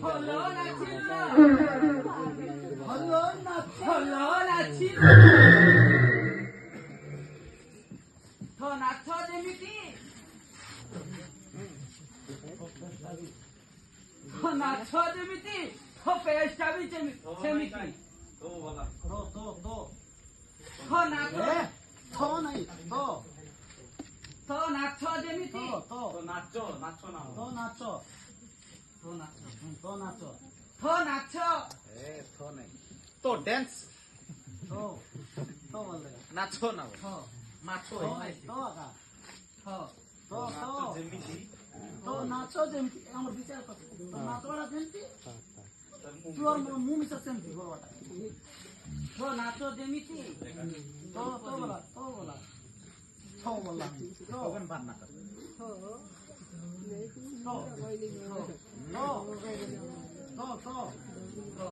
হলো না ছিল হলো না হলো না ছিল থ নাচ যেমিতি থ নাচ যেমিতি থ পেস্টা বি সেমিতি থ নাচ থ নাই থ নাচ যেমিতি তো নাচ থ নাচ থ নাচ তো ড্যান্স তো বলে নাচো না থ মাছো তো আকা থ তো নাচ যেমতি আমার বিচার করতে তো নাচটা যেমতি তোর মুখ মিশা সেমতি বলবাটা থ নাচ যেমিতি তো বলা তো বলা ওখান পান না তো